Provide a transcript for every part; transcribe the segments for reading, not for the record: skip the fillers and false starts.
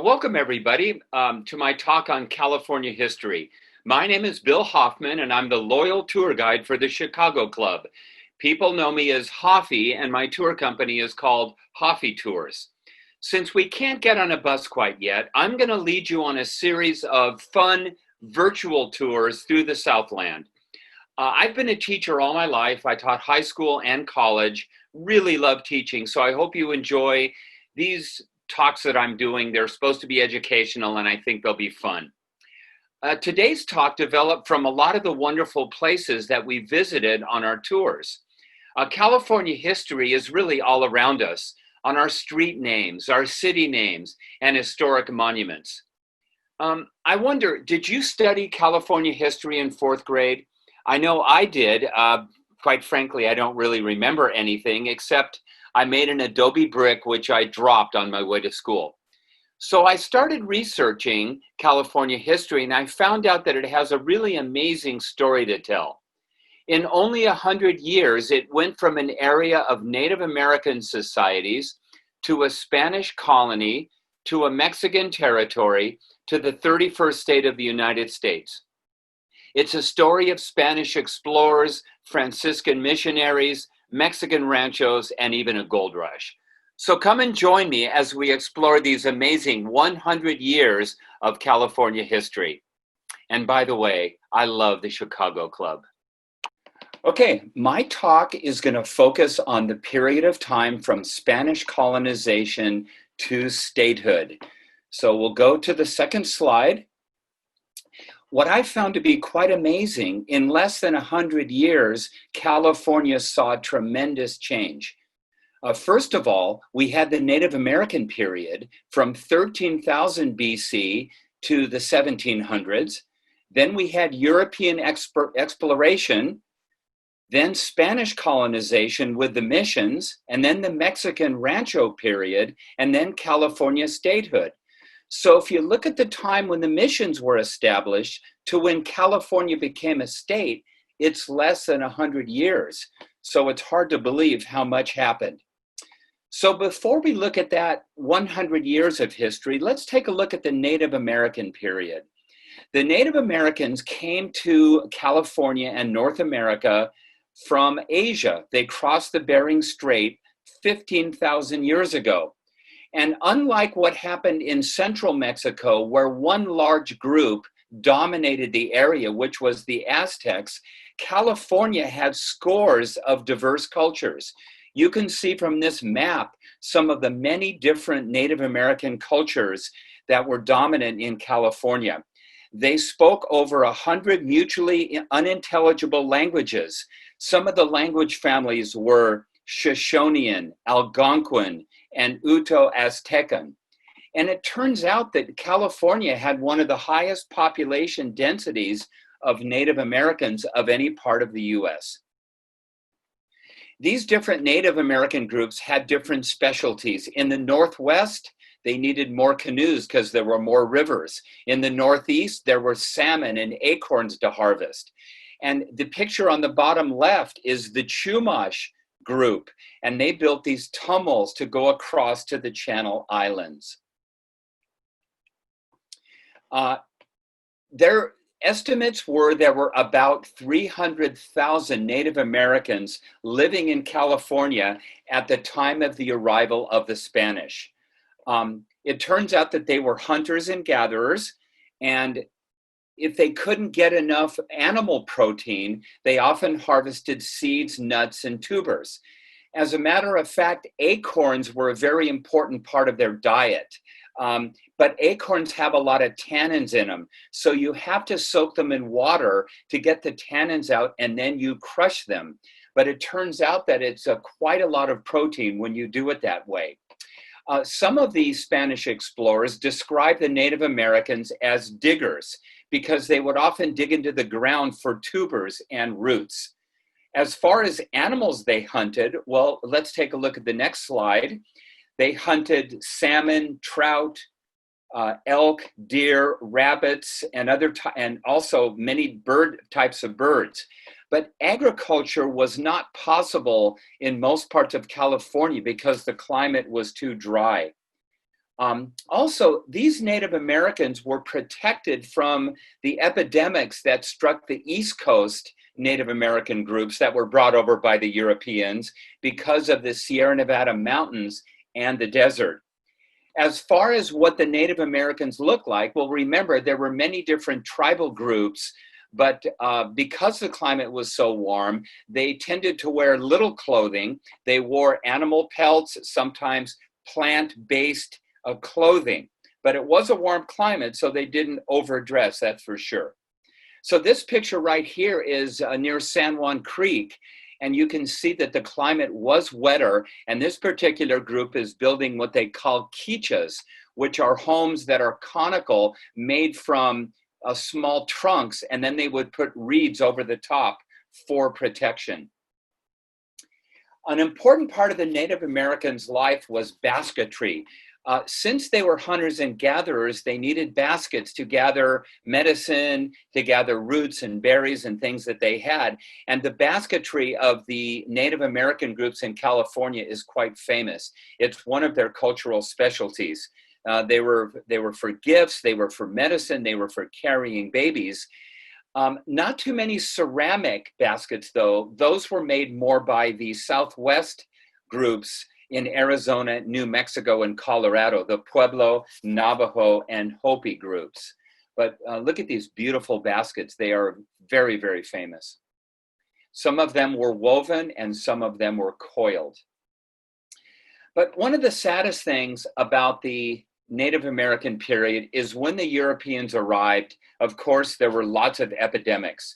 Welcome everybody to my talk on California history. My name is Bill Hoffman and I'm the loyal tour guide for the Chicago Club. People know me as Hoffy and my tour company is called Hoffy Tours. Since we can't get on a bus quite yet, I'm going to lead you on a series of fun virtual tours through the Southland. I've been a teacher all my life. I taught high school and college, really love teaching, so I hope you enjoy these talks that I'm doing. They're supposed to be educational and I think they'll be fun. Today's talk developed from a lot of the wonderful places that we visited on our tours. California history is really all around us on our street names, our city names, and historic monuments. I wonder, did you study California history in fourth grade? I know I did. Quite frankly, I don't really remember anything except I made an adobe brick, which I dropped on my way to school. So I started researching California history and I found out that it has a really amazing story to tell. In only 100 years, it went from an area of Native American societies to a Spanish colony, to a Mexican territory, to the 31st state of the United States. It's a story of Spanish explorers, Franciscan missionaries, Mexican ranchos, and even a gold rush. So come and join me as we explore these amazing 100 years of California history. And by the way, I love the Chicago Club. Okay, my talk is going to focus on the period of time from Spanish colonization to statehood. So we'll go to the second slide. What I found to be quite amazing, in less than 100 years, California saw tremendous change. First of all, we had the Native American period from 13,000 BC to the 1700s. Then we had European exploration, then Spanish colonization with the missions, and then the Mexican Rancho period, and then California statehood. So if you look at the time when the missions were established to when California became a state, it's less than 100 years. So it's hard to believe how much happened. So before we look at that 100 years of history, let's take a look at the Native American period. The Native Americans came to California and North America from Asia. They crossed the Bering Strait 15,000 years ago. And unlike what happened in central Mexico, where one large group dominated the area, which was the Aztecs, California had scores of diverse cultures. You can see from this map some of the many different Native American cultures that were dominant in California. They spoke over 100 mutually unintelligible languages. Some of the language families were Shoshonean, Algonquin, and Uto-Aztecan. And it turns out that California had one of the highest population densities of Native Americans of any part of the US. These different Native American groups had different specialties. In the Northwest, they needed more canoes because there were more rivers. In the Northeast, there were salmon and acorns to harvest. And the picture on the bottom left is the Chumash group, and they built these tunnels to go across to the Channel Islands. Their estimates were there were about 300,000 Native Americans living in California at the time of the arrival of the Spanish. It turns out that they were hunters and gatherers, and if they couldn't get enough animal protein, they often harvested seeds, nuts, and tubers. As a matter of fact, acorns were a very important part of their diet. But acorns have a lot of tannins in them. So you have to soak them in water to get the tannins out, and then you crush them. But it turns out that it's quite a lot of protein when you do it that way. Some of these Spanish explorers described the Native Americans as diggers because they would often dig into the ground for tubers and roots. As far as animals they hunted, well, let's take a look at the next slide. They hunted salmon, trout, elk, deer, rabbits, and also many types of birds. But agriculture was not possible in most parts of California because the climate was too dry. Also, these Native Americans were protected from the epidemics that struck the East Coast Native American groups that were brought over by the Europeans because of the Sierra Nevada mountains and the desert. As far as what the Native Americans look like, well, remember, there were many different tribal groups, but because the climate was so warm, they tended to wear little clothing. They wore animal pelts, sometimes plant-based clothing, but it was a warm climate, so they didn't overdress, that's for sure. So this picture right here is near San Juan Creek, and you can see that the climate was wetter, and this particular group is building what they call quichas, which are homes that are conical, made from small trunks, and then they would put reeds over the top for protection. An important part of the Native Americans' life was basketry. Since they were hunters and gatherers, they needed baskets to gather medicine, to gather roots and berries and things that they had. And the basketry of the Native American groups in California is quite famous. It's one of their cultural specialties. They were for gifts, they were for medicine, they were for carrying babies. Not too many ceramic baskets, though. Those were made more by the Southwest groups in Arizona, New Mexico, and Colorado, the Pueblo, Navajo, and Hopi groups. But look at these beautiful baskets. They are very, very famous. Some of them were woven and some of them were coiled. But one of the saddest things about the Native American period is when the Europeans arrived, of course, there were lots of epidemics.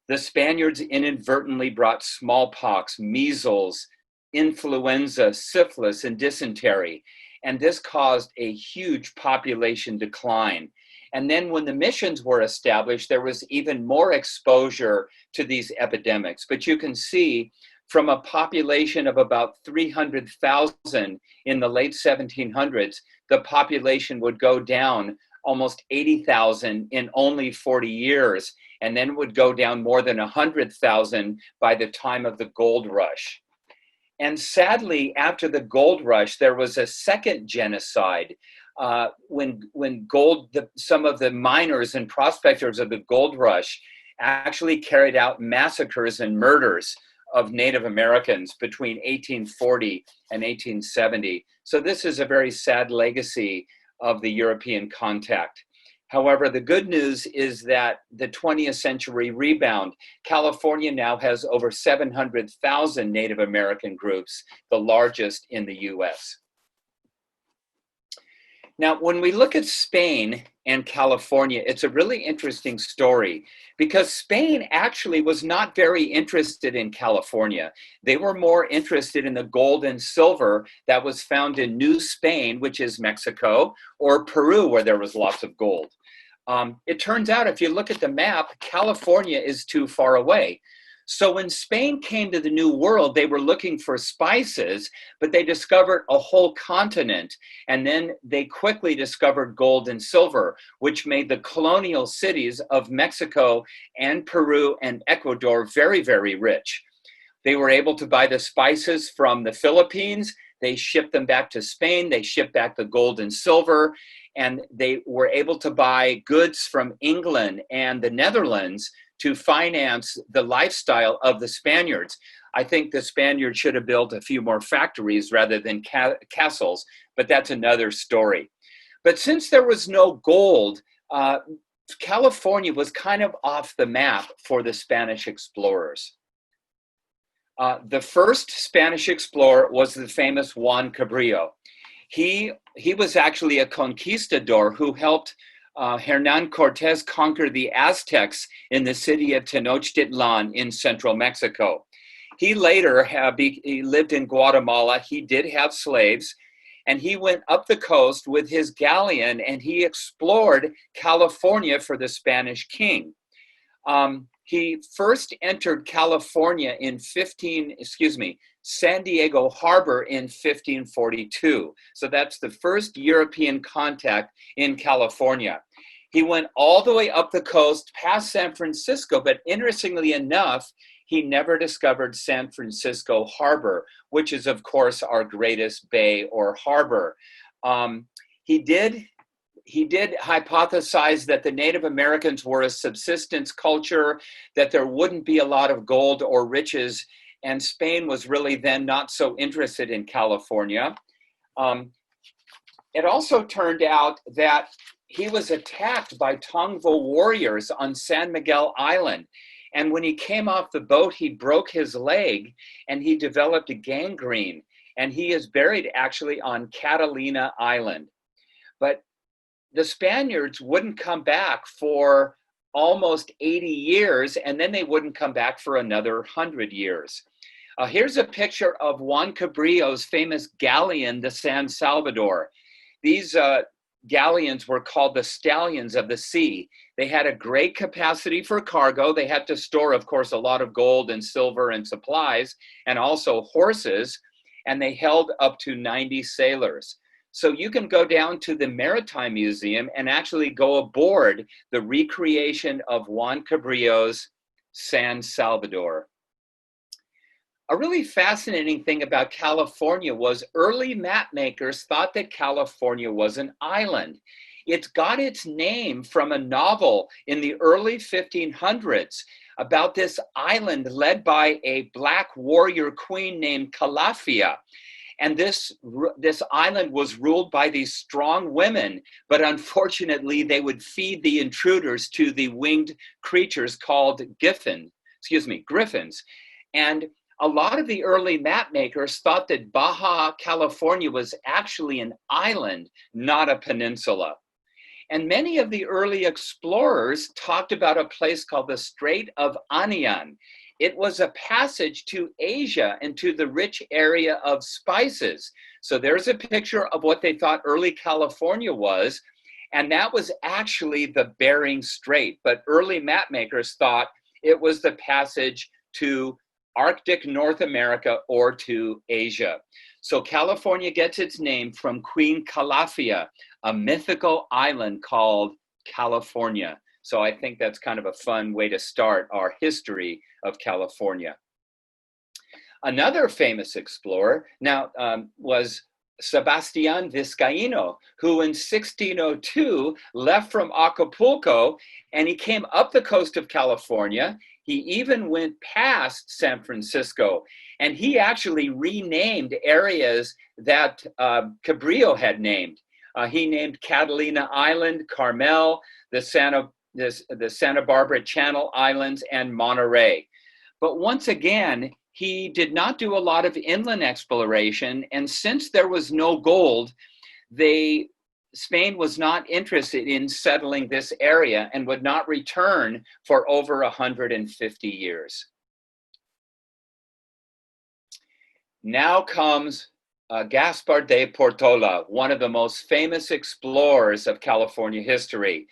The Spaniards inadvertently brought smallpox, measles, influenza, syphilis, and dysentery. And this caused a huge population decline. And then when the missions were established, there was even more exposure to these epidemics. But you can see from a population of about 300,000 in the late 1700s, the population would go down almost 80,000 in only 40 years, and then would go down more than 100,000 by the time of the gold rush. And sadly, after the gold rush, there was a second genocide when some of the miners and prospectors of the gold rush actually carried out massacres and murders of Native Americans between 1840 and 1870. So this is a very sad legacy of the European contact. However, the good news is that the 20th century rebound, California now has over 700,000 Native American groups, the largest in the US. Now, when we look at Spain and California, it's a really interesting story because Spain actually was not very interested in California. They were more interested in the gold and silver that was found in New Spain, which is Mexico, or Peru, where there was lots of gold. It turns out, if you look at the map, California is too far away. So when Spain came to the New World, they were looking for spices, but they discovered a whole continent. And then they quickly discovered gold and silver, which made the colonial cities of Mexico and Peru and Ecuador very, very rich. They were able to buy the spices from the Philippines. They shipped them back to Spain. They shipped back the gold and silver. And they were able to buy goods from England and the Netherlands to finance the lifestyle of the Spaniards. I think the Spaniards should have built a few more factories rather than castles, but that's another story. But since there was no gold, California was kind of off the map for the Spanish explorers. The first Spanish explorer was the famous Juan Cabrillo. He was actually a conquistador who helped Hernan Cortez conquer the Aztecs in the city of Tenochtitlan in central Mexico. He later he lived in Guatemala. He did have slaves, and he went up the coast with his galleon and he explored California for the Spanish king. He first entered California in San Diego Harbor in 1542. So that's the first European contact in California. He went all the way up the coast past San Francisco, but interestingly enough, he never discovered San Francisco Harbor, which is, of course, our greatest bay or harbor. he did hypothesize that the Native Americans were a subsistence culture, that there wouldn't be a lot of gold or riches, and Spain was really then not so interested in California. It also turned out that he was attacked by Tongva warriors on San Miguel Island. And when he came off the boat, he broke his leg and he developed a gangrene. And he is buried actually on Catalina Island. But the Spaniards wouldn't come back for almost 80 years, and then they wouldn't come back for another 100 years. Here's a picture of Juan Cabrillo's famous galleon, the San Salvador. These galleons were called the stallions of the sea. They had a great capacity for cargo. They had to store, of course, a lot of gold and silver and supplies, and also horses, and they held up to 90 sailors. So you can go down to the Maritime Museum and actually go aboard the recreation of Juan Cabrillo's San Salvador. A really fascinating thing about California was early map makers thought that California was an island. It got its name from a novel in the early 1500s about this island led by a Black warrior queen named Calafia. And this island was ruled by these strong women, but unfortunately they would feed the intruders to the winged creatures called griffins. And a lot of the early map makers thought that Baja California was actually an island, not a peninsula. And many of the early explorers talked about a place called the Strait of Anian. It was a passage to Asia and to the rich area of spices. So there's a picture of what they thought early California was, and that was actually the Bering Strait. But early map makers thought it was the passage to Arctic North America or to Asia. So California gets its name from Queen Calafia, a mythical island called California. So I think that's kind of a fun way to start our history of California. Another famous explorer now was Sebastián Vizcaíno, who in 1602 left from Acapulco and he came up the coast of California. He even went past San Francisco, and he actually renamed areas that Cabrillo had named. He named Catalina Island, Carmel, the Santa Barbara Channel Islands, and Monterey. But once again, he did not do a lot of inland exploration, and since there was no gold, Spain was not interested in settling this area and would not return for over 150 years. Now comes Gaspar de Portola, one of the most famous explorers of California history.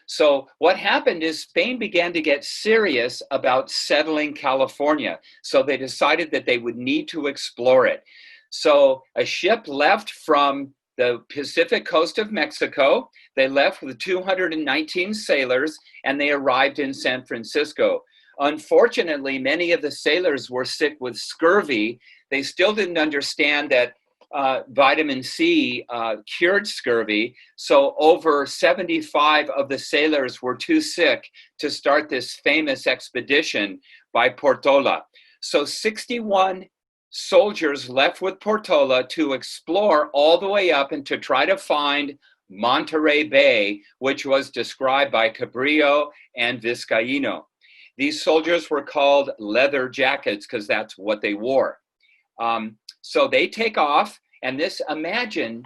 So what happened is Spain began to get serious about settling California. So they decided that they would need to explore it. So a ship left from the Pacific coast of Mexico. They left with 219 sailors, and they arrived in San Francisco. Unfortunately, many of the sailors were sick with scurvy. They still didn't understand that vitamin C cured scurvy. So over 75 of the sailors were too sick to start this famous expedition by Portola. So 61 soldiers left with Portola to explore all the way up and to try to find Monterey Bay, which was described by Cabrillo and Vizcaíno. These soldiers were called leather jackets because that's what they wore. So they take off, and this, imagine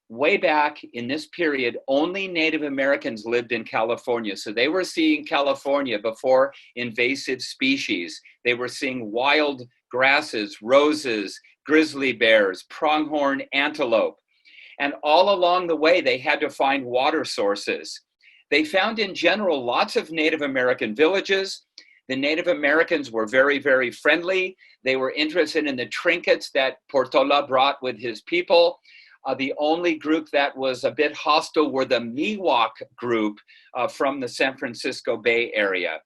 way back in this period, only Native Americans lived in California. So they were seeing California before invasive species. They were seeing wild grasses, roses, grizzly bears, pronghorn antelope. And all along the way, they had to find water sources. They found in general lots of Native American villages. The Native Americans were very, very friendly. They were interested in the trinkets that Portola brought with his people. The only group that was a bit hostile were the Miwok group from the San Francisco Bay Area.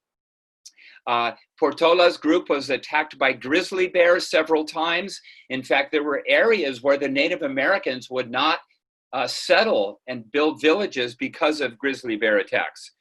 Portola's group was attacked by grizzly bears several times. In fact, there were areas where the Native Americans would not settle and build villages because of grizzly bear attacks.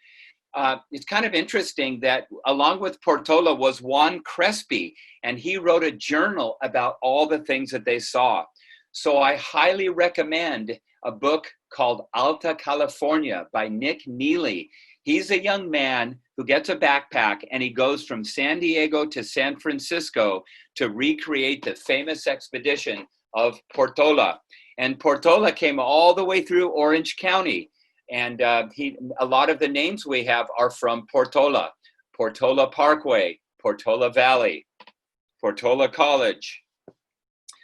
It's kind of interesting that along with Portola was Juan Crespi, and he wrote a journal about all the things that they saw. So I highly recommend a book called Alta California by Nick Neely. He's a young man who gets a backpack and he goes from San Diego to San Francisco to recreate the famous expedition of Portola. And Portola came all the way through Orange County. And a lot of the names we have are from Portola. Portola Parkway, Portola Valley, Portola College.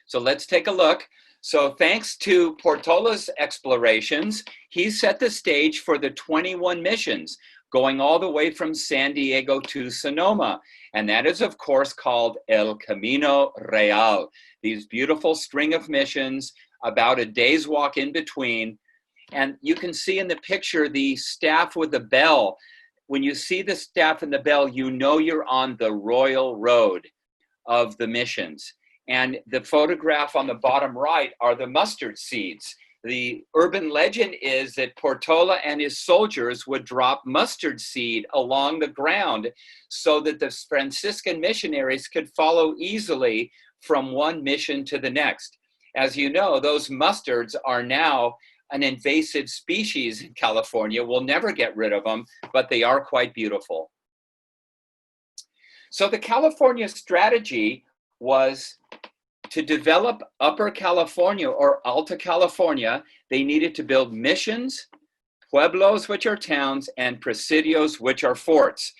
So let's take a look. So thanks to Portola's explorations, he set the stage for the 21 missions going all the way from San Diego to Sonoma. And that is, of course, called El Camino Real. These beautiful string of missions, about a day's walk in between. And you can see in the picture the staff with the bell. When you see the staff and the bell, you know you're on the royal road of the missions. And the photograph on the bottom right are the mustard seeds. The urban legend is that Portola and his soldiers would drop mustard seed along the ground so that the Franciscan missionaries could follow easily from one mission to the next. As you know, those mustards are now an invasive species in California. We'll never get rid of them, but they are quite beautiful. So the California strategy was to develop Upper California or Alta California. They needed to build missions, pueblos, which are towns, and presidios, which are forts.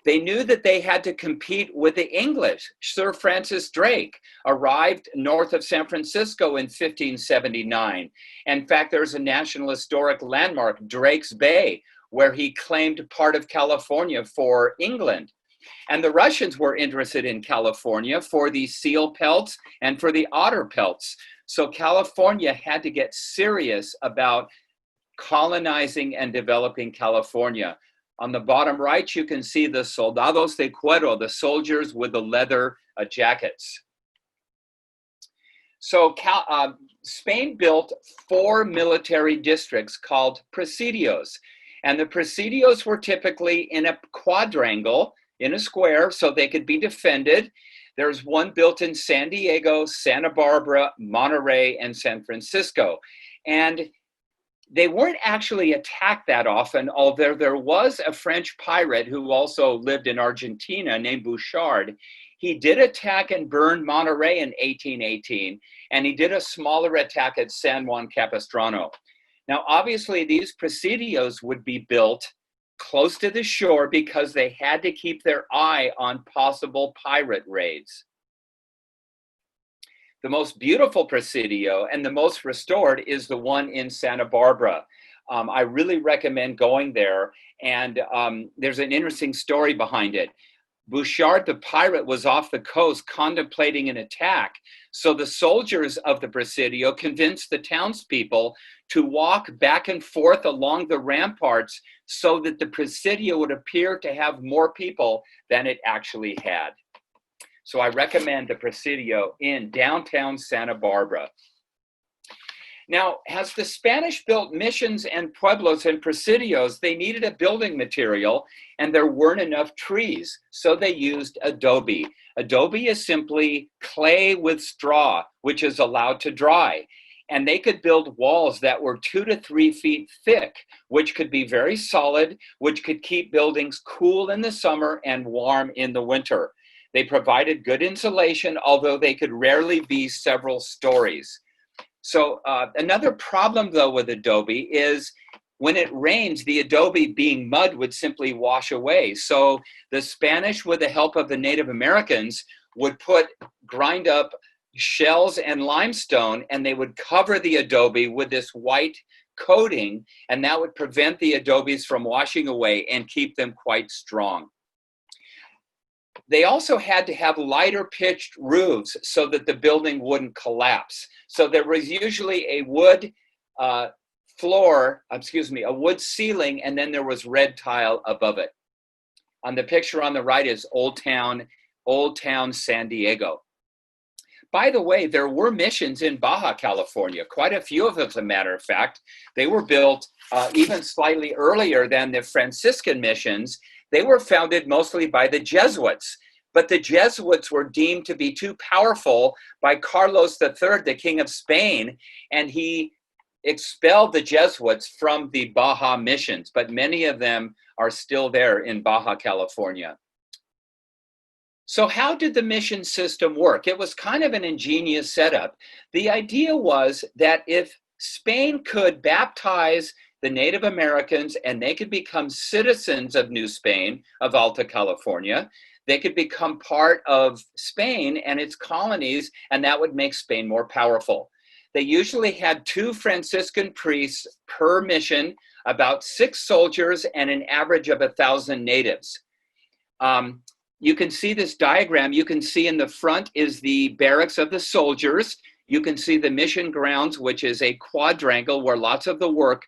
They knew that they had to compete with the English. Sir Francis Drake arrived north of San Francisco in 1579. In fact, there's a National Historic Landmark, Drake's Bay, where he claimed part of California for England. And the Russians were interested in California for the seal pelts and for the otter pelts. So California had to get serious about colonizing and developing California. On the bottom right, you can see the soldados de cuero, the soldiers with the leather jackets. So Spain built 4 military districts called presidios. And the presidios were typically in a quadrangle, in a square, so they could be defended. There's one built in San Diego, Santa Barbara, Monterey, and San Francisco. And they weren't actually attacked that often, although there was a French pirate who also lived in Argentina named Bouchard. He did attack and burn Monterey in 1818, and he did a smaller attack at San Juan Capistrano. Now, obviously, these presidios would be built close to the shore because they had to keep their eye on possible pirate raids. The most beautiful presidio and the most restored is the one in Santa Barbara. I really recommend going there. And there's an interesting story behind it. Bouchard, the pirate, was off the coast contemplating an attack. So the soldiers of the presidio convinced the townspeople to walk back and forth along the ramparts so that the presidio would appear to have more people than it actually had. So I recommend the presidio in downtown Santa Barbara. Now, as the Spanish built missions and pueblos and presidios, they needed a building material and there weren't enough trees. So they used adobe. Adobe is simply clay with straw, which is allowed to dry. And they could build walls that were 2 to 3 feet thick, which could be very solid, which could keep buildings cool in the summer and warm in the winter. They provided good insulation, although they could rarely be several stories. So another problem, though, with adobe is when it rains, the adobe, being mud, would simply wash away. So the Spanish, with the help of the Native Americans, would grind up shells and limestone, and they would cover the adobe with this white coating, and that would prevent the adobes from washing away and keep them quite strong. They also had to have lighter pitched roofs so that the building wouldn't collapse. So there was usually a wood a wood ceiling, and then there was red tile above it. On the picture on the right is Old Town San Diego. By the way, there were missions in Baja California, quite a few of them, as a matter of fact. They were built even slightly earlier than the Franciscan missions. They were founded mostly by the Jesuits, but the Jesuits were deemed to be too powerful by Carlos III, the King of Spain, and he expelled the Jesuits from the Baja missions, but many of them are still there in Baja California. So how did the mission system work? It was kind of an ingenious setup. The idea was that if Spain could baptize the Native Americans and they could become citizens of New Spain, of Alta California, they could become part of Spain and its colonies, and that would make Spain more powerful. They usually had 2 Franciscan priests per mission, about 6 soldiers, and an average of 1,000 natives. You can see this diagram. You can see in the front is the barracks of the soldiers. You can see the mission grounds, which is a quadrangle where lots of the work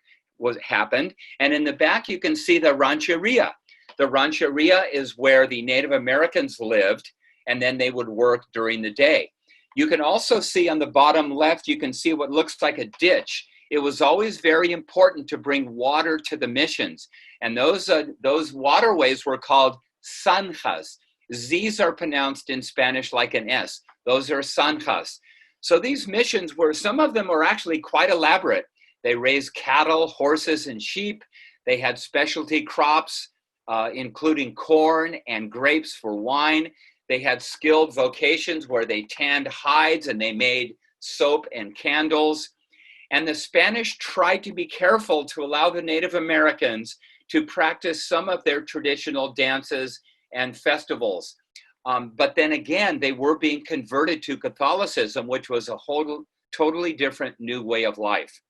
happened. And in the back, you can see the rancheria. The rancheria is where the Native Americans lived, and then they would work during the day. You can also see on the bottom left, you can see what looks like a ditch. It was always very important to bring water to the missions. And those waterways were called zanjas. Z's are pronounced in Spanish like an S. Those are zanjas. So these missions some of them were actually quite elaborate. They raised cattle, horses, and sheep. They had specialty crops, including corn and grapes for wine. They had skilled vocations where they tanned hides and they made soap and candles. And the Spanish tried to be careful to allow the Native Americans to practice some of their traditional dances and festivals. But then again, they were being converted to Catholicism, which was a totally different new way of life.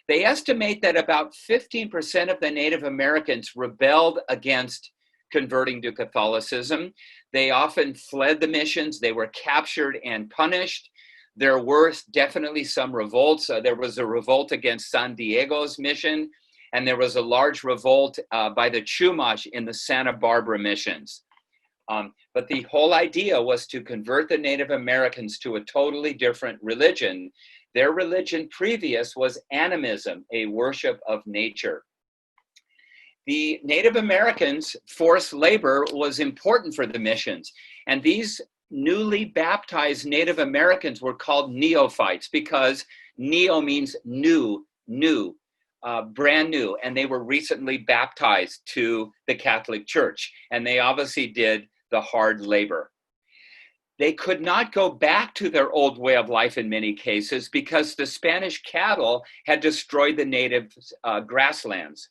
They estimate that about 15% of the Native Americans rebelled against converting to Catholicism. They often fled the missions. They were captured and punished. There were definitely some revolts. There was a revolt against San Diego's mission, and there was a large revolt by the Chumash in the Santa Barbara missions. But the whole idea was to convert the Native Americans to a totally different religion. Their religion previous was animism, a worship of nature. The Native Americans' forced labor was important for the missions, and these newly baptized Native Americans were called neophytes because neo means new, brand new, and they were recently baptized to the Catholic Church, and they obviously did the hard labor. They could not go back to their old way of life in many cases because the Spanish cattle had destroyed the native grasslands.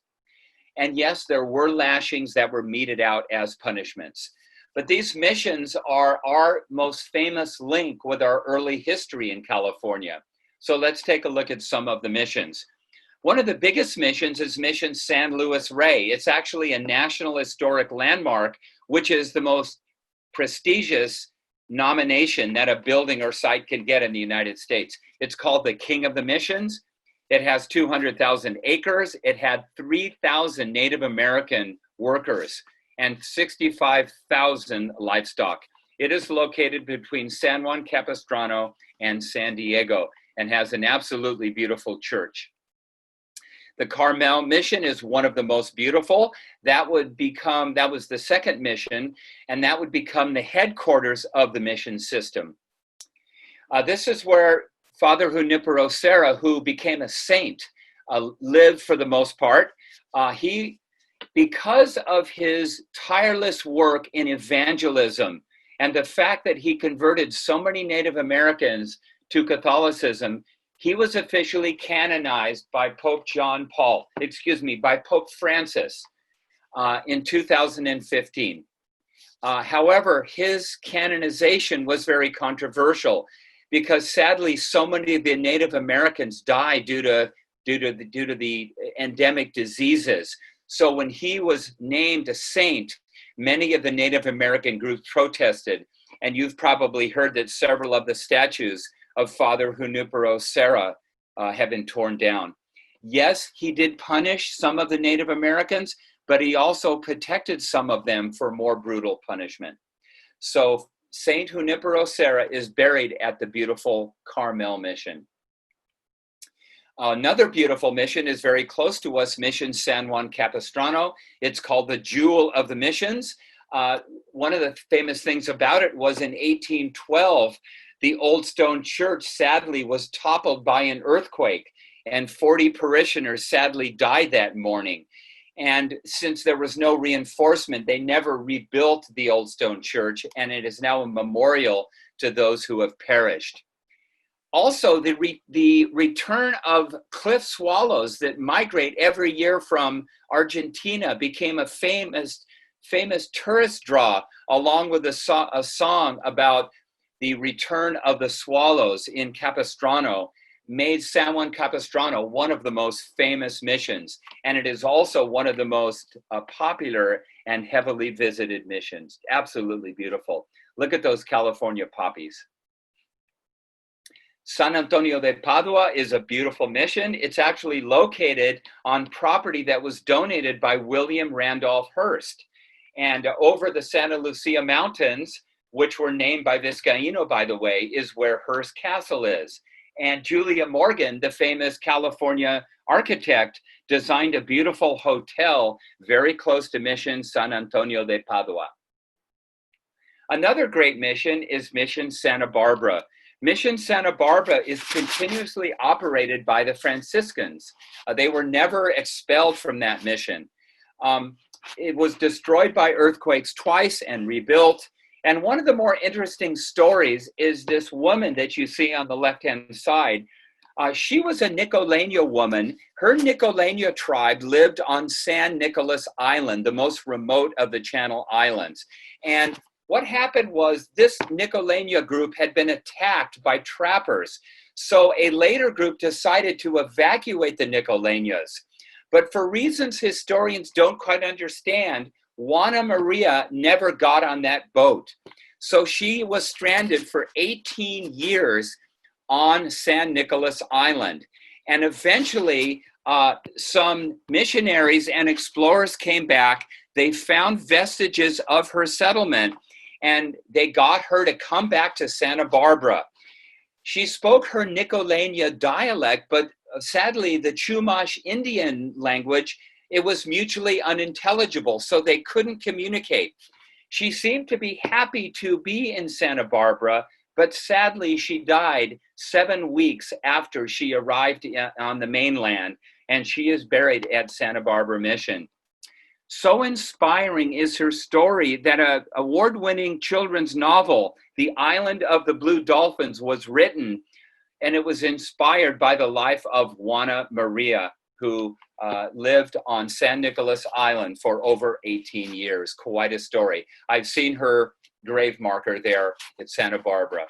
And yes, there were lashings that were meted out as punishments. But these missions are our most famous link with our early history in California. So let's take a look at some of the missions. One of the biggest missions is Mission San Luis Rey. It's actually a National Historic Landmark, which is the most prestigious nomination that a building or site can get in the United States. It's called the King of the Missions. It has 200,000 acres. It had 3,000 Native American workers and 65,000 livestock. It is located between San Juan Capistrano and San Diego and has an absolutely beautiful church. The Carmel mission is one of the most beautiful. That was the second mission, and that would become the headquarters of the mission system. This is where Father Junipero Serra, who became a saint, lived for the most part. Because of his tireless work in evangelism and the fact that he converted so many Native Americans to Catholicism, he was officially canonized by Pope Francis in 2015. However, his canonization was very controversial because sadly, so many of the Native Americans died due to the endemic diseases. So when he was named a saint, many of the Native American groups protested. And you've probably heard that several of the statues of Father Junipero Serra have been torn down. Yes, he did punish some of the Native Americans, but he also protected some of them for more brutal punishment. So Saint Junipero Serra is buried at the beautiful Carmel Mission. Another beautiful mission is very close to us, Mission San Juan Capistrano. It's called the Jewel of the Missions. One of the famous things about it was in 1812, the old stone church sadly was toppled by an earthquake, and 40 parishioners sadly died that morning. And since there was no reinforcement, they never rebuilt the old stone church, and it is now a memorial to those who have perished. Also, the return of cliff swallows that migrate every year from Argentina became a famous tourist draw, along with a song about the return of the swallows in Capistrano, made San Juan Capistrano one of the most famous missions. And it is also one of the most popular and heavily visited missions. Absolutely beautiful. Look at those California poppies. San Antonio de Padua is a beautiful mission. It's actually located on property that was donated by William Randolph Hearst. And over the Santa Lucia Mountains, which were named by Vizcaíno, by the way, is where Hearst Castle is. And Julia Morgan, the famous California architect, designed a beautiful hotel very close to Mission San Antonio de Padua. Another great mission is Mission Santa Barbara. Mission Santa Barbara is continuously operated by the Franciscans. They were never expelled from that mission. It was destroyed by earthquakes twice and rebuilt. And one of the more interesting stories is this woman that you see on the left-hand side. She was a Nicoleño woman. Her Nicoleño tribe lived on San Nicolas Island, the most remote of the Channel Islands. And what happened was this Nicoleño group had been attacked by trappers. So a later group decided to evacuate the Nicoleños. But for reasons historians don't quite understand, Juana Maria never got on that boat. So she was stranded for 18 years on San Nicolas Island. And eventually, some missionaries and explorers came back. They found vestiges of her settlement, and they got her to come back to Santa Barbara. She spoke her Nicoleña dialect, but sadly, the Chumash Indian language, it was mutually unintelligible, so they couldn't communicate. She seemed to be happy to be in Santa Barbara, but sadly, she died 7 weeks after she arrived on the mainland, and she is buried at Santa Barbara Mission. So inspiring is her story that an award-winning children's novel, The Island of the Blue Dolphins, was written, and it was inspired by the life of Juana Maria, who lived on San Nicolas Island for over 18 years. Quite a story. I've seen her grave marker there at Santa Barbara.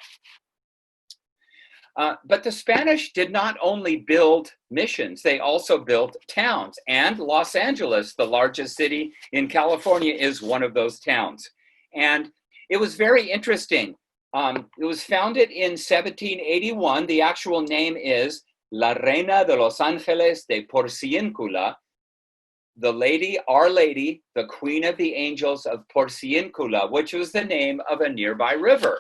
But the Spanish did not only build missions, they also built towns. And Los Angeles, the largest city in California, is one of those towns. And it was very interesting. It was founded in 1781. The actual name is La Reina de los Ángeles de Porciúncula, the lady, Our Lady, the Queen of the Angels of Porciúncula, which was the name of a nearby river.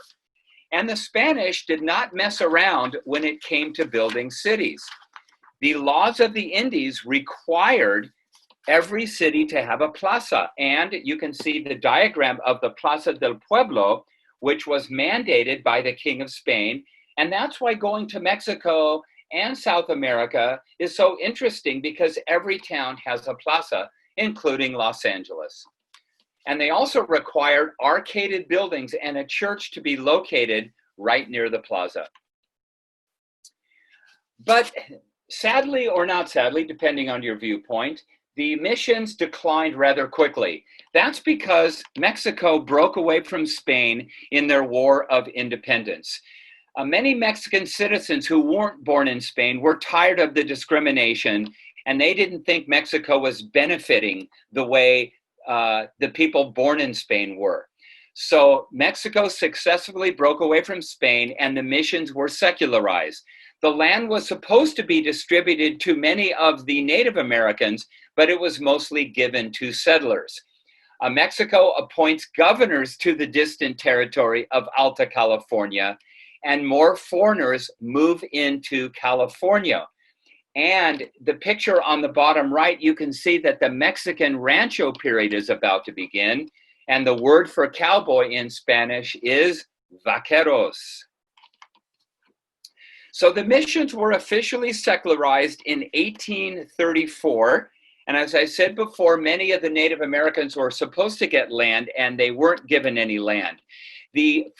And the Spanish did not mess around when it came to building cities. The laws of the Indies required every city to have a plaza. And you can see the diagram of the Plaza del Pueblo, which was mandated by the King of Spain. And that's why going to Mexico and South America is so interesting, because every town has a plaza, including Los Angeles. And they also required arcaded buildings and a church to be located right near the plaza. But sadly or not sadly, depending on your viewpoint, the missions declined rather quickly. That's because Mexico broke away from Spain in their War of Independence. Many Mexican citizens who weren't born in Spain were tired of the discrimination, and they didn't think Mexico was benefiting the way the people born in Spain were. So Mexico successfully broke away from Spain, and the missions were secularized. The land was supposed to be distributed to many of the Native Americans, but it was mostly given to settlers. Mexico appoints governors to the distant territory of Alta California, and more foreigners move into California. And the picture on the bottom right, you can see that the Mexican Rancho period is about to begin. And the word for cowboy in Spanish is vaqueros. So the missions were officially secularized in 1834. And as I said before, many of the Native Americans were supposed to get land, and they weren't given any land. The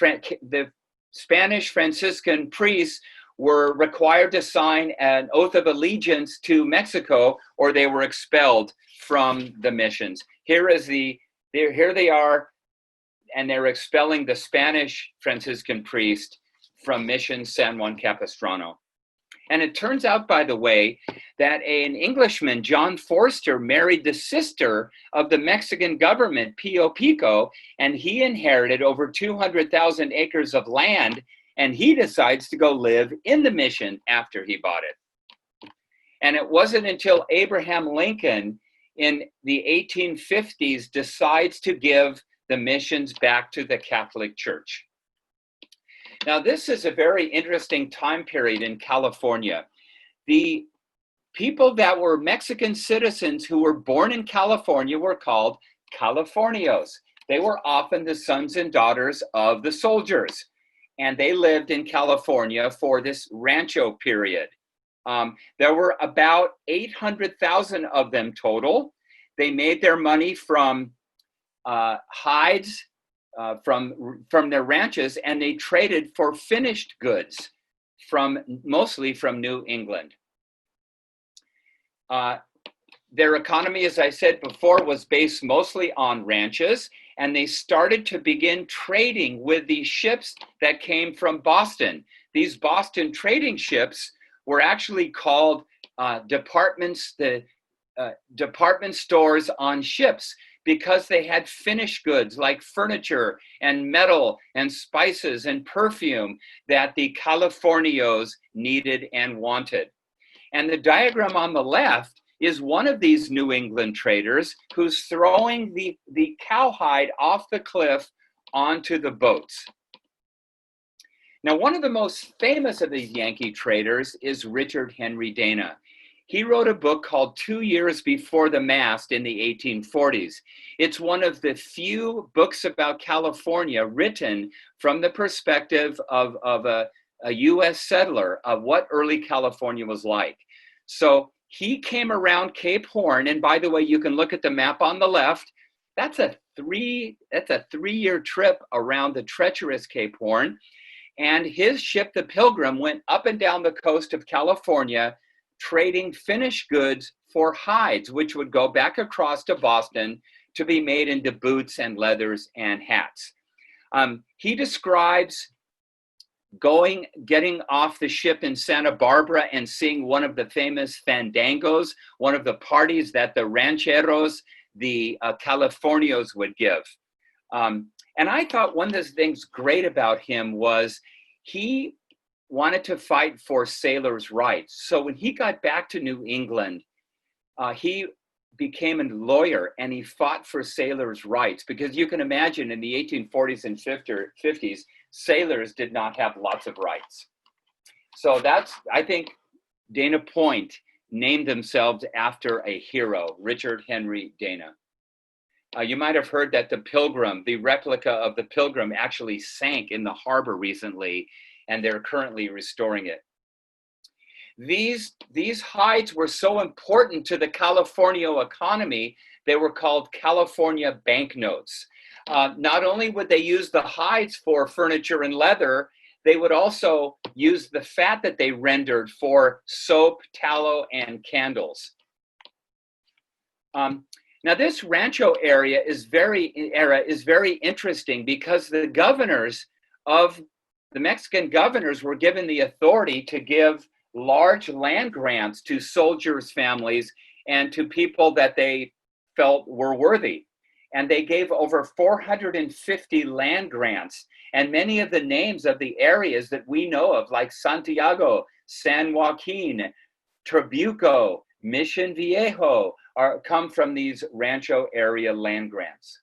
Spanish Franciscan priests were required to sign an oath of allegiance to Mexico, or they were expelled from the missions. Here they are, and they're expelling the Spanish Franciscan priest from Mission San Juan Capistrano. And it turns out, by the way, that an Englishman, John Forster, married the sister of the Mexican government, Pio Pico, and he inherited over 200,000 acres of land, and he decides to go live in the mission after he bought it. And it wasn't until Abraham Lincoln in the 1850s decides to give the missions back to the Catholic Church. Now, this is a very interesting time period in California. The people that were Mexican citizens who were born in California were called Californios. They were often the sons and daughters of the soldiers, and they lived in California for this rancho period. There were about 800,000 of them total. They made their money from hides, from their ranches, and they traded for finished goods mostly from New England. Their economy, as I said before, was based mostly on ranches, and they started to begin trading with these ships that came from Boston. These Boston trading ships were actually called department stores on ships, because they had finished goods like furniture and metal and spices and perfume that the Californios needed and wanted. And the diagram on the left is one of these New England traders who's throwing the cowhide off the cliff onto the boats. Now, one of the most famous of these Yankee traders is Richard Henry Dana. He wrote a book called 2 Years Before the Mast in the 1840s. It's one of the few books about California written from the perspective of a US settler of what early California was like. So he came around Cape Horn, and by the way, you can look at the map on the left. That's a 3-year trip around the treacherous Cape Horn. And his ship, the Pilgrim, went up and down the coast of California, trading finished goods for hides, which would go back across to Boston to be made into boots and leathers and hats. He describes getting off the ship in Santa Barbara and seeing one of the famous fandangos, one of the parties that the rancheros, the Californios would give. And I thought one of the things great about him was he wanted to fight for sailors' rights. So when he got back to New England, he became a lawyer and he fought for sailors' rights, because you can imagine in the 1840s and 50s, sailors did not have lots of rights. So I think Dana Point named themselves after a hero, Richard Henry Dana. You might have heard that the Pilgrim, the replica of the Pilgrim, actually sank in the harbor recently, and they're currently restoring it. These hides were so important to the California economy, they were called California banknotes. Not only would they use the hides for furniture and leather, they would also use the fat that they rendered for soap, tallow, and candles. Now, this rancho area is very interesting, because the Mexican governors were given the authority to give large land grants to soldiers' families and to people that they felt were worthy. And they gave over 450 land grants. And many of the names of the areas that we know of, like Santiago, San Joaquin, Trabuco, Mission Viejo, come from these rancho area land grants.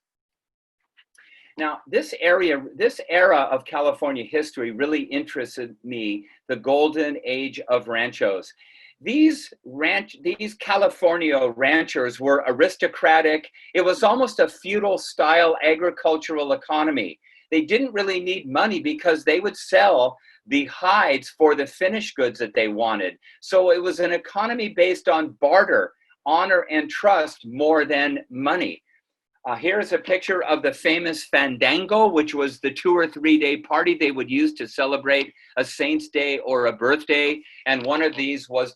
Now, this era of California history really interested me, the golden age of ranchos. These California ranchers were aristocratic. It was almost a feudal style agricultural economy. They didn't really need money because they would sell the hides for the finished goods that they wanted. So it was an economy based on barter, honor, and trust more than money. Here's a picture of the famous fandango, which was the 2 or 3 day party they would use to celebrate a saint's day or a birthday. And one of these was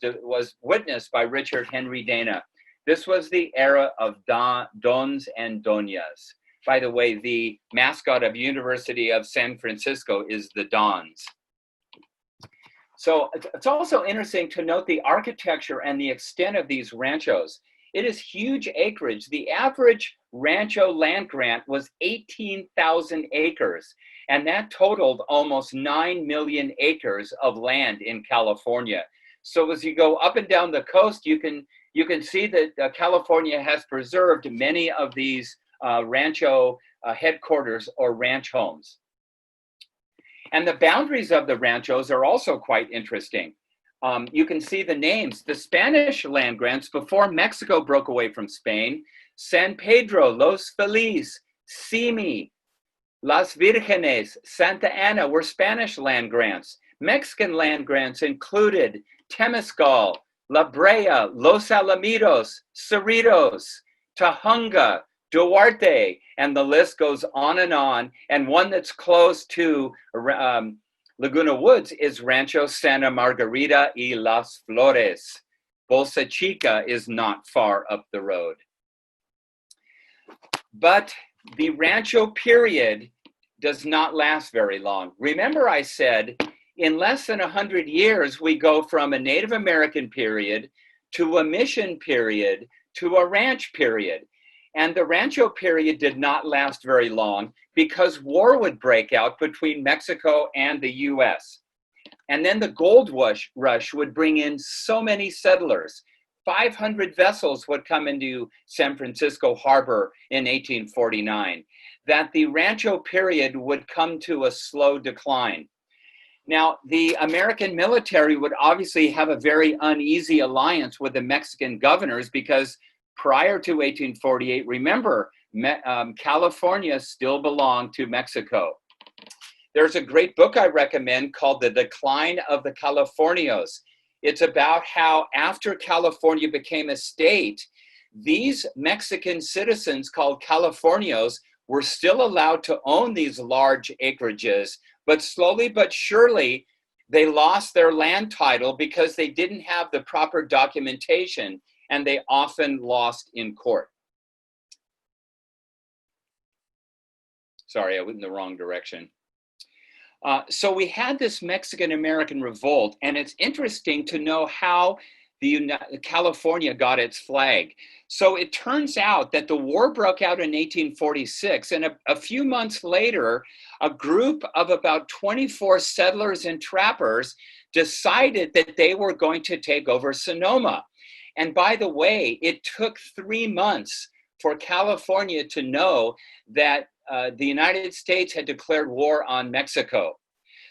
witnessed by Richard Henry Dana. This was the era of dons and doñas. By the way, the mascot of University of San Francisco is the Dons. So it's also interesting to note the architecture and the extent of these ranchos. It is huge acreage. The average rancho land grant was 18,000 acres, and that totaled almost 9 million acres of land in California. So as you go up and down the coast, you can see that California has preserved many of these rancho headquarters or ranch homes. And the boundaries of the ranchos are also quite interesting. You can see the names. The Spanish land grants before Mexico broke away from Spain: San Pedro, Los Feliz, Simi, Las Virgenes, Santa Ana were Spanish land grants. Mexican land grants included Temescal, La Brea, Los Alamitos, Cerritos, Tahunga, Duarte, and the list goes on. And one that's close to Laguna Woods is Rancho Santa Margarita y Las Flores. Bolsa Chica is not far up the road. But the rancho period does not last very long. Remember, I said in less than 100 years, we go from a Native American period to a mission period to a ranch period. And the rancho period did not last very long because war would break out between Mexico and the US. And then the gold rush would bring in so many settlers. 500 vessels would come into San Francisco Harbor in 1849, that the rancho period would come to a slow decline. Now, the American military would obviously have a very uneasy alliance with the Mexican governors because prior to 1848, remember, California still belonged to Mexico. There's a great book I recommend called The Decline of the Californios. It's about how after California became a state, these Mexican citizens called Californios were still allowed to own these large acreages, but slowly but surely, they lost their land title because they didn't have the proper documentation, and they often lost in court. Sorry, I went in the wrong direction. So we had this Mexican-American revolt, and it's interesting to know how California got its flag. So it turns out that the war broke out in 1846, and a few months later, a group of about 24 settlers and trappers decided that they were going to take over Sonoma. And by the way, it took 3 months for California to know that the United States had declared war on Mexico.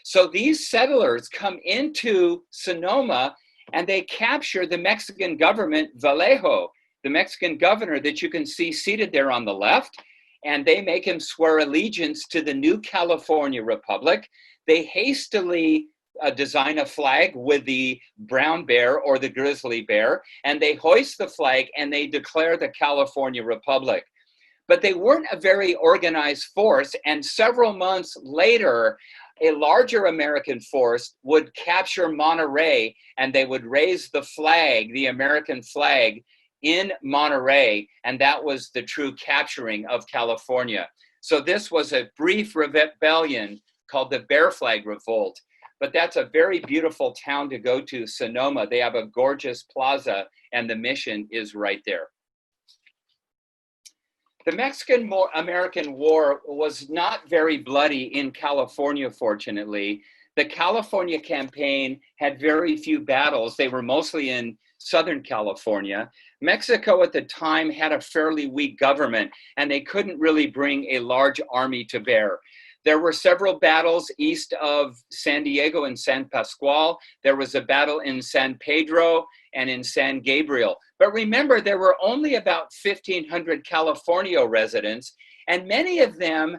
So these settlers come into Sonoma and they capture the Mexican government, Vallejo, the Mexican governor that you can see seated there on the left, and they make him swear allegiance to the new California Republic. They hastily design a flag with the brown bear or the grizzly bear, and they hoist the flag and they declare the California Republic. But they weren't a very organized force, and several months later, a larger American force would capture Monterey, and they would raise the flag, the American flag, in Monterey, and that was the true capturing of California. So this was a brief rebellion called the Bear Flag Revolt, but that's a very beautiful town to go to, Sonoma. They have a gorgeous plaza, and the mission is right there. The Mexican-American War was not very bloody in California, fortunately. The California campaign had very few battles. They were mostly in Southern California. Mexico at the time had a fairly weak government, and they couldn't really bring a large army to bear. There were several battles east of San Diego and San Pascual. There was a battle in San Pedro and in San Gabriel. But remember, there were only about 1,500 California residents, and many of them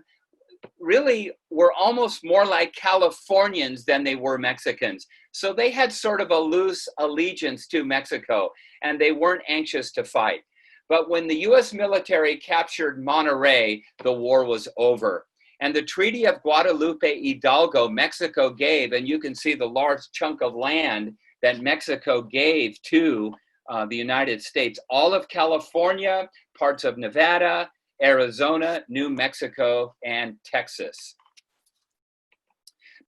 really were almost more like Californians than they were Mexicans. So they had sort of a loose allegiance to Mexico, and they weren't anxious to fight. But when the US military captured Monterrey, the war was over. And the Treaty of Guadalupe Hidalgo, Mexico gave, and you can see the large chunk of land that Mexico gave to the United States, all of California, parts of Nevada, Arizona, New Mexico, and Texas.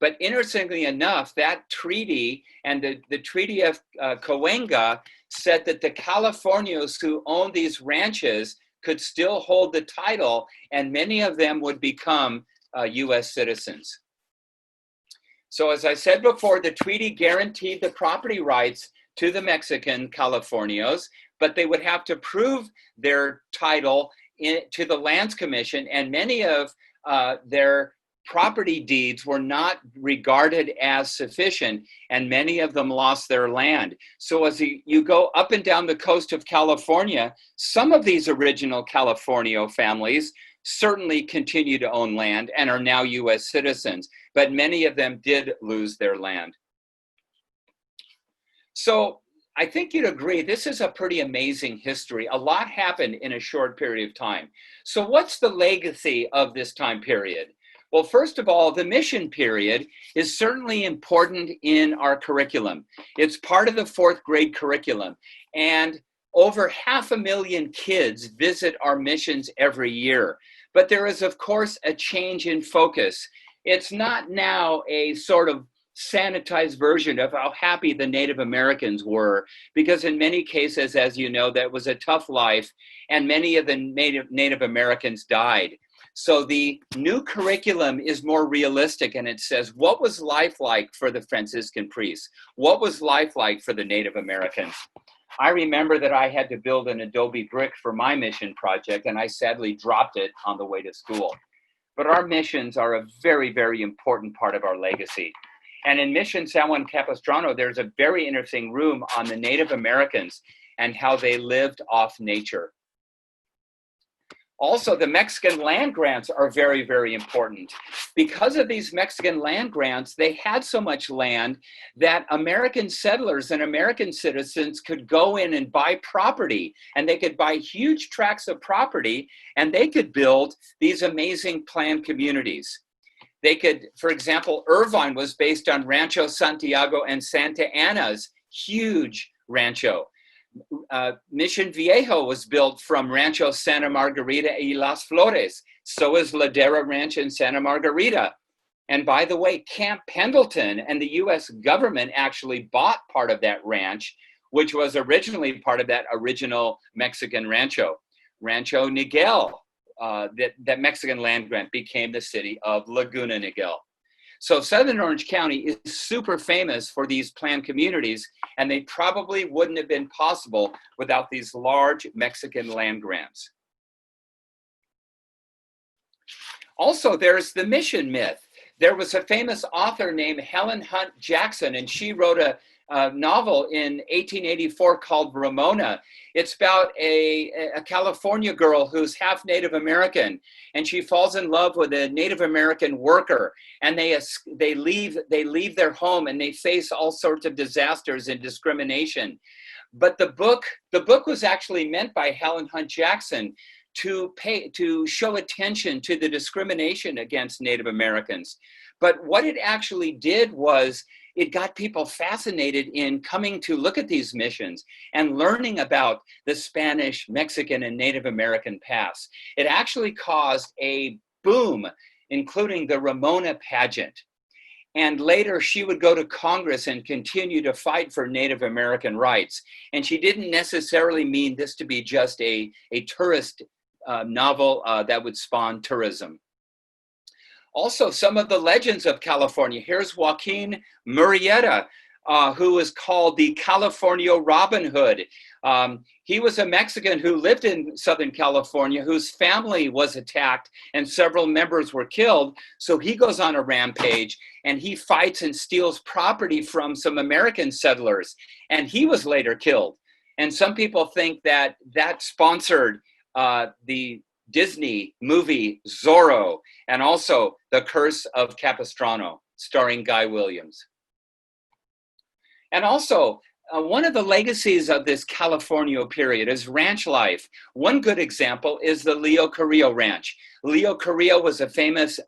But interestingly enough, that treaty and the Treaty of Cahuenga said that the Californios who owned these ranches could still hold the title, and many of them would become US citizens. So as I said before, the treaty guaranteed the property rights to the Mexican Californios, but they would have to prove their title to the Lands Commission, and many of their property deeds were not regarded as sufficient, and many of them lost their land. So as you go up and down the coast of California, some of these original Californio families certainly continue to own land and are now US citizens, but many of them did lose their land. So I think you'd agree, this is a pretty amazing history. A lot happened in a short period of time. So what's the legacy of this time period? Well, first of all, the mission period is certainly important in our curriculum. It's part of the 4th grade curriculum. And over 500,000 kids visit our missions every year. But there is, of course, a change in focus. It's not now a sort of sanitized version of how happy the Native Americans were, because in many cases, as you know, that was a tough life, and many of the Native Americans died. So the new curriculum is more realistic, and it says, what was life like for the Franciscan priests? What was life like for the Native Americans? I remember that I had to build an adobe brick for my mission project, and I sadly dropped it on the way to school. But our missions are a very, very important part of our legacy. And in Mission San Juan Capistrano, there's a very interesting room on the Native Americans and how they lived off nature. Also, the Mexican land grants are very, very important. Because of these Mexican land grants, they had so much land that American settlers and American citizens could go in and buy property, and they could buy huge tracts of property, and they could build these amazing planned communities. They could, for example, Irvine was based on Rancho Santiago and Santa Ana's huge rancho. Mission Viejo was built from Rancho Santa Margarita y Las Flores. So is Ladera Ranch in Santa Margarita. And by the way, Camp Pendleton and the US government actually bought part of that ranch, which was originally part of that original Mexican rancho. Rancho Niguel, that Mexican land grant became the city of Laguna Niguel. So Southern Orange County is super famous for these planned communities, and they probably wouldn't have been possible without these large Mexican land grants. Also, there's the mission myth. There was a famous author named Helen Hunt Jackson, and she wrote a novel in 1884 called Ramona. It's about a California girl who's half Native American, and she falls in love with a Native American worker, and they leave their home, and they face all sorts of disasters and discrimination. But the book was actually meant by Helen Hunt Jackson to show attention to the discrimination against Native Americans. But what it actually did was it got people fascinated in coming to look at these missions and learning about the Spanish, Mexican, and Native American past. It actually caused a boom, including the Ramona pageant. And later she would go to Congress and continue to fight for Native American rights. And she didn't necessarily mean this to be just a tourist novel that would spawn tourism. Also, some of the legends of California. Here's Joaquin Murrieta. who was called the California Robin Hood. He was a Mexican who lived in Southern California, whose family was attacked and several members were killed. So he goes on a rampage and he fights and steals property from some American settlers. And he was later killed. And some people think that that sponsored the Disney movie Zorro, and also The Curse of Capistrano, starring Guy Williams. And also, one of the legacies of this California period is ranch life. One good example is the Leo Carrillo Ranch. Leo Carrillo was a famous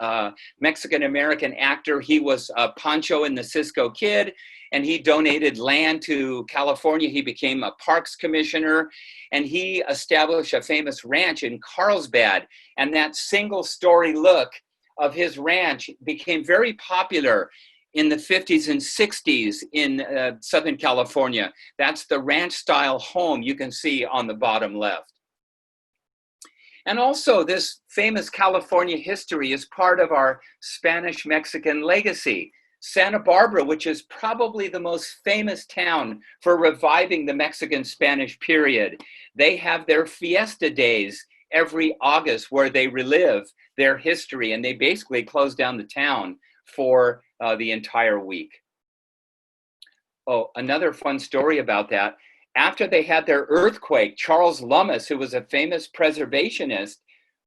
Mexican-American actor. He was Pancho in the Cisco Kid, and he donated land to California. He became a parks commissioner, and he established a famous ranch in Carlsbad. And that single-story look of his ranch became very popular in the 50s and 60s in Southern California. That's the ranch-style home you can see on the bottom left. And also, this famous California history is part of our Spanish-Mexican legacy. Santa Barbara, which is probably the most famous town for reviving the Mexican-Spanish period, they have their fiesta days every August where they relive their history, and they basically close down the town for the entire week. Oh, another fun story about that. After they had their earthquake, Charles Lummis, who was a famous preservationist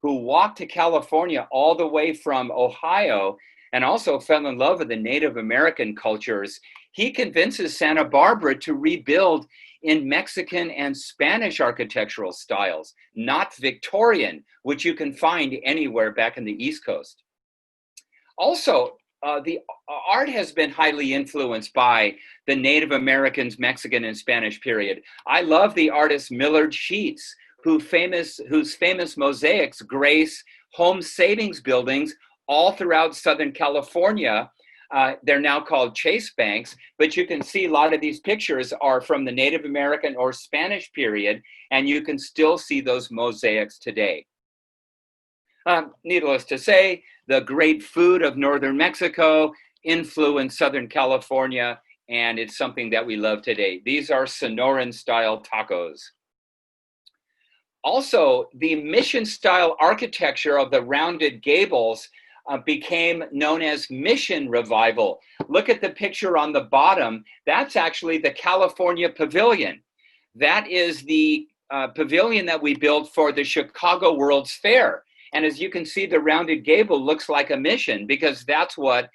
who walked to California all the way from Ohio and also fell in love with the Native American cultures, he convinces Santa Barbara to rebuild in Mexican and Spanish architectural styles, not Victorian, which you can find anywhere back in the East Coast. Also, the art has been highly influenced by the Native Americans, Mexican, and Spanish period. I love the artist Millard Sheets, whose famous mosaics grace home savings buildings all throughout Southern California. They're now called Chase Banks, but you can see a lot of these pictures are from the Native American or Spanish period, and you can still see those mosaics today. Needless to say, the great food of northern Mexico influenced Southern California, and it's something that we love today. These are Sonoran-style tacos. Also, the mission-style architecture of the rounded gables became known as Mission Revival. Look at the picture on the bottom. That's actually the California Pavilion. That is the pavilion that we built for the Chicago World's Fair. And as you can see, the rounded gable looks like a mission because that's what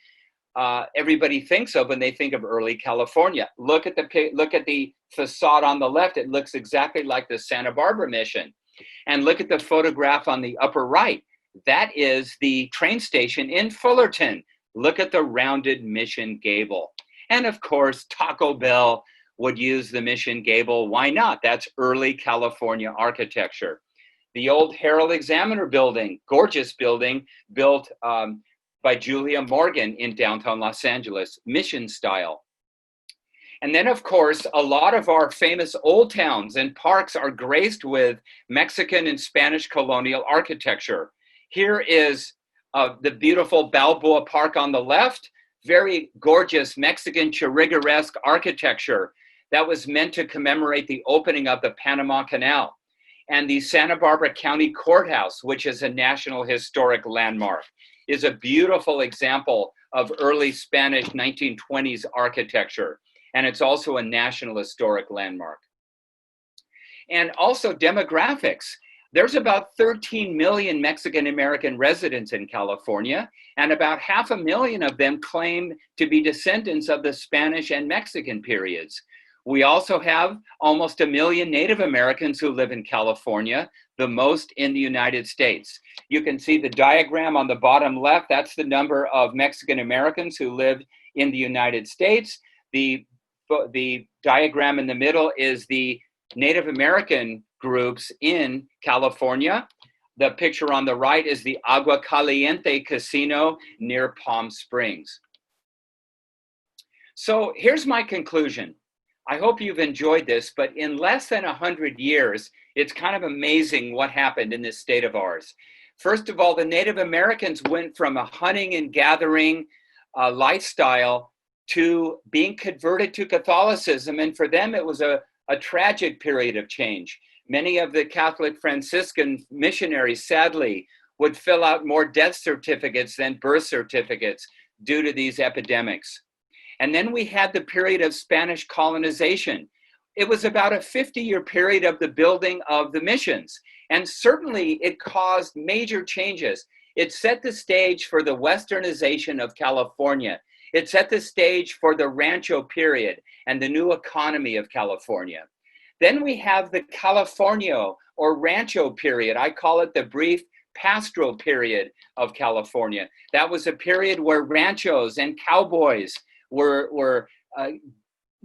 everybody thinks of when they think of early California. Look at the facade on the left. It looks exactly like the Santa Barbara Mission. And look at the photograph on the upper right. That is the train station in Fullerton. Look at the rounded Mission gable. And of course, Taco Bell would use the Mission gable. Why not? That's early California architecture. The old Herald Examiner building, gorgeous building, built by Julia Morgan in downtown Los Angeles, Mission style. And then, of course, a lot of our famous old towns and parks are graced with Mexican and Spanish colonial architecture. Here is the beautiful Balboa Park on the left, very gorgeous Mexican Churrigueresque architecture that was meant to commemorate the opening of the Panama Canal. And the Santa Barbara County Courthouse, which is a National Historic Landmark, is a beautiful example of early Spanish 1920s architecture. And it's also a National Historic Landmark. And also demographics. There's about 13 million Mexican-American residents in California, and about 500,000 of them claim to be descendants of the Spanish and Mexican periods. We also have almost 1 million Native Americans who live in California, the most in the United States. You can see the diagram on the bottom left. That's the number of Mexican Americans who live in the United States. The diagram in the middle is the Native American groups in California. The picture on the right is the Agua Caliente Casino near Palm Springs. So here's my conclusion. I hope you've enjoyed this, but in less than 100 years, it's kind of amazing what happened in this state of ours. First of all, the Native Americans went from a hunting and gathering lifestyle to being converted to Catholicism. And for them, it was a tragic period of change. Many of the Catholic Franciscan missionaries, sadly, would fill out more death certificates than birth certificates due to these epidemics. And then we had the period of Spanish colonization. It was about a 50-year period of the building of the missions. And certainly it caused major changes. It set the stage for the westernization of California. It set the stage for the Rancho period and the new economy of California. Then we have the Californio or Rancho period. I call it the brief pastoral period of California. That was a period where ranchos and cowboys were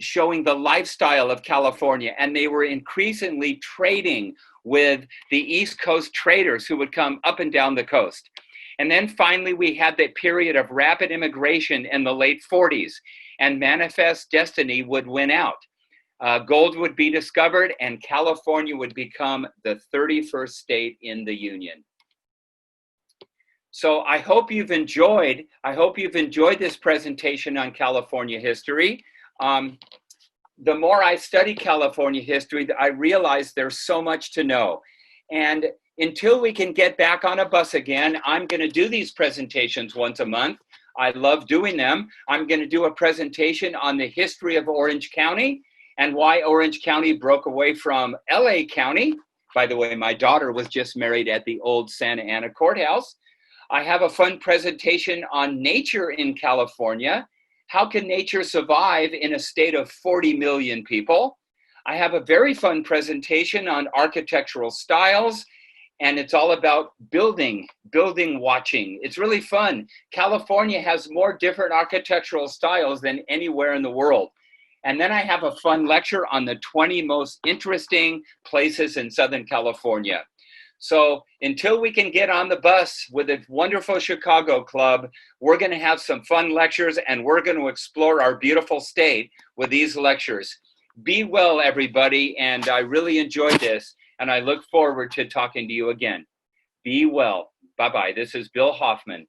showing the lifestyle of California, and they were increasingly trading with the East Coast traders who would come up and down the coast. And then finally, we had that period of rapid immigration in the late 40s, and Manifest Destiny would win out. Gold would be discovered, and California would become the 31st state in the Union. So I hope you've enjoyed this presentation on California history. The more I study California history, I realize there's so much to know. And until we can get back on a bus again, I'm going to do these presentations once a month. I love doing them. I'm going to do a presentation on the history of Orange County and why Orange County broke away from LA County. By the way, my daughter was just married at the old Santa Ana courthouse. I have a fun presentation on nature in California. How can nature survive in a state of 40 million people? I have a very fun presentation on architectural styles, and it's all about building watching. It's really fun. California has more different architectural styles than anywhere in the world. And then I have a fun lecture on the 20 most interesting places in Southern California. So until we can get on the bus with a wonderful Chicago club, we're going to have some fun lectures, and we're going to explore our beautiful state with these lectures. Be well, everybody, and I really enjoyed this, and I look forward to talking to you again. Be well. Bye-bye. This is Bill Hoffman.